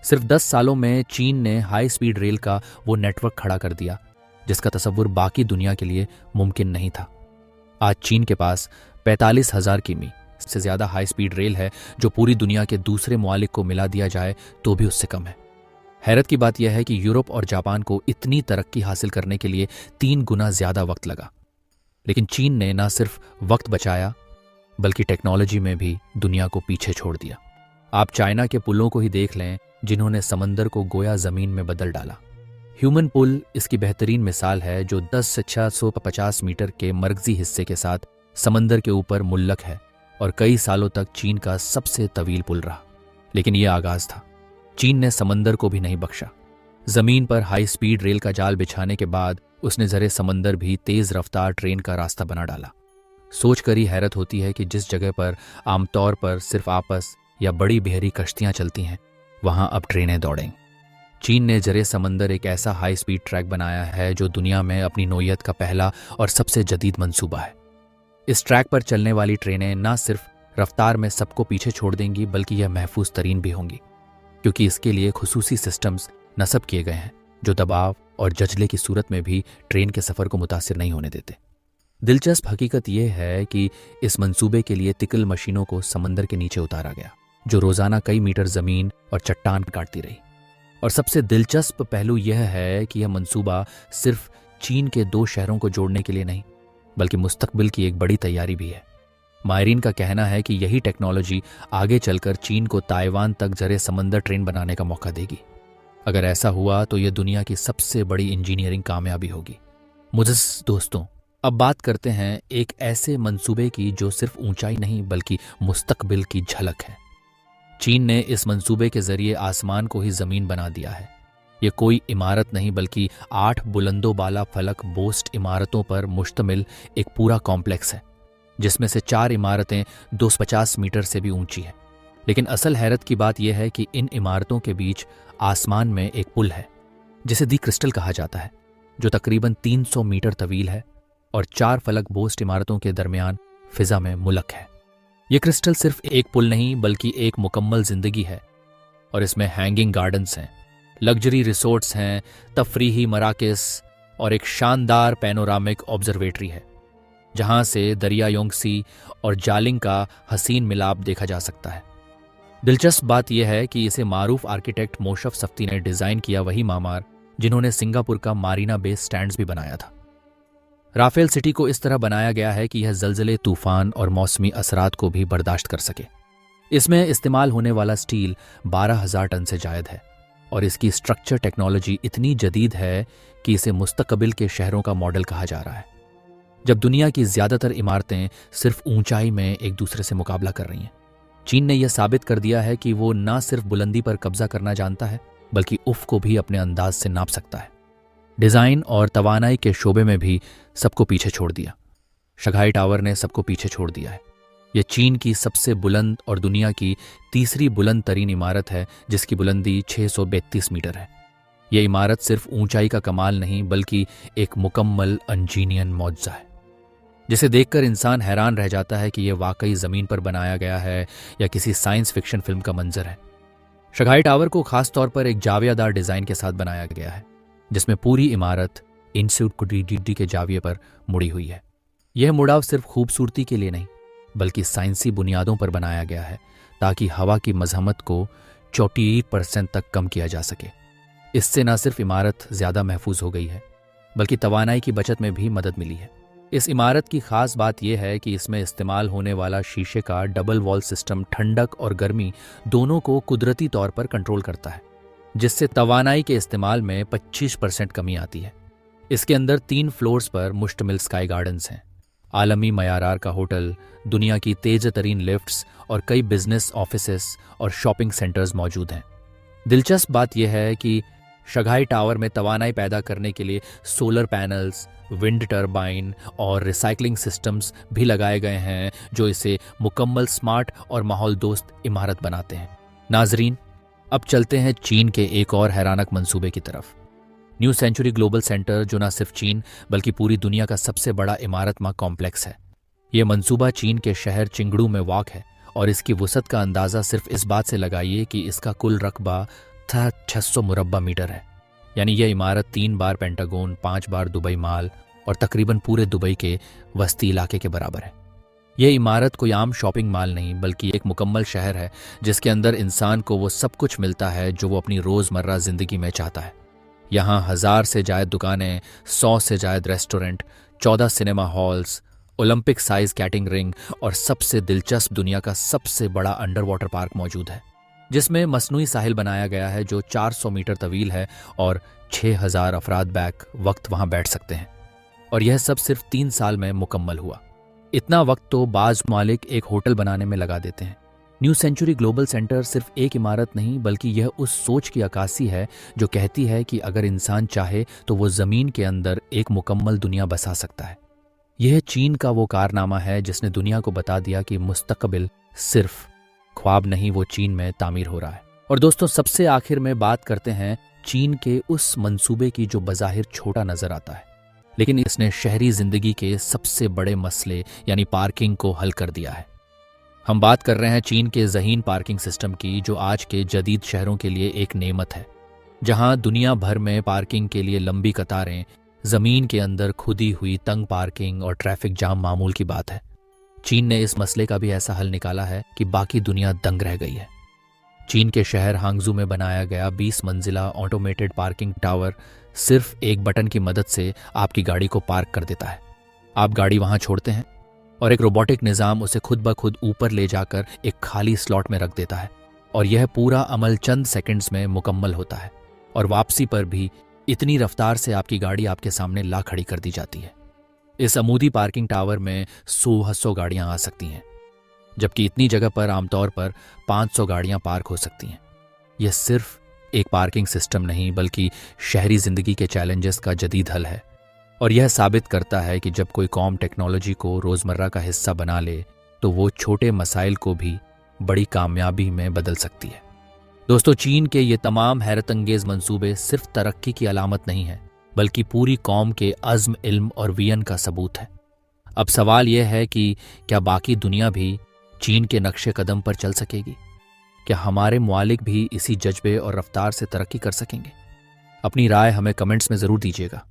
सिर्फ 10 सालों में चीन ने हाई स्पीड रेल का वो नेटवर्क खड़ा कर दिया जिसका तसव्वुर बाकी दुनिया के लिए मुमकिन नहीं था। आज चीन के पास 45,000 किमी से ज्यादा हाई स्पीड रेल है जो पूरी दुनिया के दूसरे मुआलिक को मिला दिया जाए तो भी उससे कम है। हैरत की बात यह है कि यूरोप और जापान को इतनी तरक्की हासिल करने के लिए 3 गुना ज्यादा वक्त लगा, लेकिन चीन ने न सिर्फ वक्त बचाया बल्कि टेक्नोलॉजी में भी दुनिया को पीछे छोड़ दिया। आप चाइना के पुलों को ही देख लें जिन्होंने समंदर को गोया जमीन में बदल डाला। ह्यूमन पुल इसकी बेहतरीन मिसाल है जो 10 से 650 मीटर के मरकजी हिस्से के साथ समंदर के ऊपर मुल्लक है और कई सालों तक चीन का सबसे तवील पुल रहा। लेकिन यह आगाज था। चीन ने समंदर को भी नहीं बख्शा। जमीन पर हाई स्पीड रेल का जाल बिछाने के बाद उसने जरे समंदर भी तेज रफ्तार ट्रेन का रास्ता बना डाला। सोचकर ही हैरत होती है कि जिस जगह पर आमतौर पर सिर्फ आपस या बड़ी बहरी कश्तियां चलती हैं वहां अब ट्रेनें दौड़ें। चीन ने जरे समंदर एक ऐसा हाई स्पीड ट्रैक बनाया है जो दुनिया में अपनी नौयत का पहला और सबसे जदीद मंसूबा है। इस ट्रैक पर चलने वाली ट्रेनें न सिर्फ रफ्तार में सबको पीछे छोड़ देंगी बल्कि यह महफूज तरीन भी होंगी, क्योंकि इसके लिए खुसूसी सिस्टम्स नस्ब किए गए हैं जो दबाव और जजले की सूरत में भी ट्रेन के सफर को मुतासिर नहीं होने देते। दिलचस्प हकीकत यह है कि इस मंसूबे के लिए तिकल मशीनों को समंदर के नीचे उतारा गया जो रोजाना कई मीटर जमीन और चट्टान काटती रही। और सबसे दिलचस्प पहलू यह है कि यह मंसूबा सिर्फ चीन के 2 शहरों को जोड़ने के लिए नहीं बल्कि मुस्तकबिल की एक बड़ी तैयारी भी है। माहिरीन का कहना है कि यही टेक्नोलॉजी आगे चलकर चीन को ताइवान तक जरे समंदर ट्रेन बनाने का मौका देगी। अगर ऐसा हुआ तो यह दुनिया की सबसे बड़ी इंजीनियरिंग कामयाबी होगी। मुझस दोस्तों, अब बात करते हैं एक ऐसे मंसूबे की जो सिर्फ ऊंचाई नहीं बल्कि मुस्तकबिल की झलक है। चीन ने इस मंसूबे के जरिए आसमान को ही जमीन बना दिया है। यह कोई इमारत नहीं बल्कि 8 बुलंदोबाला फलक बोस्ट इमारतों पर मुश्तमिल एक पूरा कॉम्प्लेक्स है जिसमें से 4 इमारतें 250 मीटर से भी ऊंची है। लेकिन असल हैरत की बात यह है कि इन इमारतों के बीच आसमान में एक पुल है जिसे दी क्रिस्टल कहा जाता है जो तकरीबन 300 मीटर तवील है और 4 फलक बोस्ट इमारतों के दरमियान फिजा में मुलक है। यह क्रिस्टल सिर्फ एक पुल नहीं बल्कि एक मुकम्मल जिंदगी है और इसमें हैंगिंग गार्डन्स हैं, लग्जरी रिसोर्ट्स हैं, तफरीही मराकज़ और एक शानदार पैनोरामिक ऑब्जर्वेटरी है जहां से दरिया योंगसी और जालिंग का हसीन मिलाप देखा जा सकता है। दिलचस्प बात यह है कि इसे मारूफ आर्किटेक्ट मोशफ सफ्ती ने डिजाइन किया वही मामार जिन्होंने सिंगापुर का मारीना बे स्टैंड्स भी बनाया था। राफेल सिटी को इस तरह बनाया गया है कि यह जलजले, तूफान और मौसमी असरात को भी बर्दाश्त कर सके। इसमें इस्तेमाल होने वाला स्टील 12,000 टन से जायद है और इसकी स्ट्रक्चर टेक्नोलॉजी इतनी जदीद है कि इसे मुस्तकबिल के शहरों का मॉडल कहा जा रहा है। जब दुनिया की ज्यादातर इमारतें सिर्फ ऊंचाई में एक दूसरे से मुकाबला कर रही हैं, चीन ने यह साबित कर दिया है कि वो न सिर्फ बुलंदी पर कब्जा करना जानता है बल्कि उफ को भी अपने अंदाज से नाप सकता है। डिजाइन और तवानाई के शोबे में भी सबको पीछे छोड़ दिया। शंघाई टावर ने सबको पीछे छोड़ दिया है। यह चीन की सबसे बुलंद और दुनिया की तीसरी बुलंद तरीन इमारत है जिसकी बुलंदी 632 मीटर है। यह इमारत सिर्फ ऊंचाई का कमाल नहीं बल्कि एक मुकम्मल इंजीनियरिंग मौजज़ा है जिसे देखकर इंसान हैरान रह जाता है कि यह वाकई जमीन पर बनाया गया है या किसी साइंस फिक्शन फिल्म का मंजर है। शंघाई टावर को खास तौर पर एक जावियादार डिजाइन के साथ बनाया गया है जिसमें पूरी इमारत इंस्यूट कुटीडी के जाविये पर मुड़ी हुई है। यह मुड़ाव सिर्फ खूबसूरती के लिए नहीं बल्कि साइंसी बुनियादों पर बनाया गया है ताकि हवा की मजहमत को 48% तक कम किया जा सके। इससे न सिर्फ इमारत ज्यादा महफूज हो गई है बल्कि तवानाई की बचत में भी मदद मिली है। इस इमारत की खास बात यह है कि इसमें इस्तेमाल होने वाला शीशे का डबल वॉल सिस्टम ठंडक और गर्मी दोनों को कुदरती तौर पर कंट्रोल करता है जिससे तवानाई के इस्तेमाल में 25% कमी आती है। इसके अंदर 3 फ्लोर्स पर मुश्तमिल स्काई गार्डन्स हैं, आलमी मयारार का होटल, दुनिया की तेज तरीन लिफ्ट्स और कई बिजनेस ऑफिसेस और शॉपिंग सेंटर्स मौजूद हैं। दिलचस्प बात यह है कि शंघाई टावर में तवानाई पैदा करने के लिए सोलर पैनल्स, विंड टर्बाइन और रिसाइकलिंग सिस्टम्स भी लगाए गए हैं जो इसे मुकम्मल स्मार्ट और माहौल दोस्त इमारत बनाते हैं। नाजरीन, अब चलते हैं चीन के एक और हैरानक मंसूबे की तरफ। न्यू सेंचुरी ग्लोबल सेंटर जो न सिर्फ चीन बल्कि पूरी दुनिया का सबसे बड़ा इमारतमा कॉम्प्लेक्स है। यह मंसूबा चीन के शहर चिंगड़ू में वाक़ है और इसकी वसअत का अंदाज़ा सिर्फ इस बात से लगाइए कि इसका कुल रकबा सतह 600 मुरब्बा मीटर है। यानी यह इमारत 3 बार पेंटागन, 5 बार दुबई माल और तकरीबन पूरे दुबई के वस्ती इलाके के बराबर है। यह इमारत कोई आम शॉपिंग माल नहीं बल्कि एक मुकम्मल शहर है जिसके अंदर इंसान को वो सब कुछ मिलता है जो वो अपनी रोज़मर्रा ज़िंदगी में चाहता है। यहाँ 1000 से जायद दुकानें, 100 से जायद restaurant, 14 cinema halls, Olympic size skating ring और सबसे दिलचस्प दुनिया का सबसे बड़ा अंडर वाटर पार्क मौजूद है, जिसमें मसनूई साहिल बनाया गया है जो 400 मीटर तवील है और 6000 अफराद बैक वक्त वहां बैठ सकते हैं। और यह सब सिर्फ 3 साल में मुकम्मल हुआ। इतना वक्त तो बाज मालिक एक होटल बनाने में लगा देते हैं। न्यू सेंचुरी ग्लोबल सेंटर सिर्फ एक इमारत नहीं बल्कि यह उस सोच की अक्कासी है जो कहती है कि अगर इंसान चाहे तो वो ज़मीन के अंदर एक मुकम्मल दुनिया बसा सकता है। यह चीन का वो कारनामा है जिसने दुनिया को बता दिया कि मुस्तकबिल सिर्फ ख्वाब नहीं, वो चीन में तामीर हो रहा है। और दोस्तों, सबसे आखिर में बात करते हैं चीन के उस मंसूबे की जो बज़ाहिर छोटा नजर आता है, लेकिन इसने शहरी जिंदगी के सबसे बड़े मसले यानी पार्किंग को हल कर दिया है। हम बात कर रहे हैं चीन के ज़हीन पार्किंग सिस्टम की, जो आज के जदीद शहरों के लिए एक नेमत है, जहां दुनिया भर में पार्किंग के लिए लंबी कतारें, जमीन के अंदर खुदी हुई तंग पार्किंग और ट्रैफिक जाम मामूल की बात है। चीन ने इस मसले का भी ऐसा हल निकाला है कि बाकी दुनिया दंग रह गई है। चीन के शहर हांगजू में बनाया गया 20 मंजिला ऑटोमेटेड पार्किंग टावर सिर्फ एक बटन की मदद से आपकी गाड़ी को पार्क कर देता है। आप गाड़ी वहां छोड़ते हैं और एक रोबोटिक निज़ाम उसे खुद ब खुद ऊपर ले जाकर एक खाली स्लॉट में रख देता है और यह पूरा अमल चंद सेकंड्स में मुकम्मल होता है और वापसी पर भी इतनी रफ्तार से आपकी गाड़ी आपके सामने ला खड़ी कर दी जाती है। इस अमूदी पार्किंग टावर में 100 गाड़ियां आ सकती हैं, जबकि इतनी जगह पर आमतौर पर 500 गाड़ियां पार्क हो सकती हैं। यह सिर्फ एक पार्किंग सिस्टम नहीं बल्कि शहरी जिंदगी के चैलेंजेस का जदीद हल है और यह साबित करता है कि जब कोई कौम टेक्नोलॉजी को रोज़मर्रा का हिस्सा बना ले तो वो छोटे मसाइल को भी बड़ी कामयाबी में बदल सकती है। दोस्तों, चीन के ये तमाम हैरत अंगेज मंसूबे सिर्फ तरक्की की अलामत नहीं है बल्कि पूरी कौम के अज़्म, इल्म और वियन का सबूत है। अब सवाल यह है कि क्या बाकी दुनिया भी चीन के नक्शे कदम पर चल सकेगी? क्या हमारे मुआलिक भी इसी जज्बे और रफ्तार से तरक्की कर सकेंगे? अपनी राय हमें कमेंट्स में ज़रूर दीजिएगा।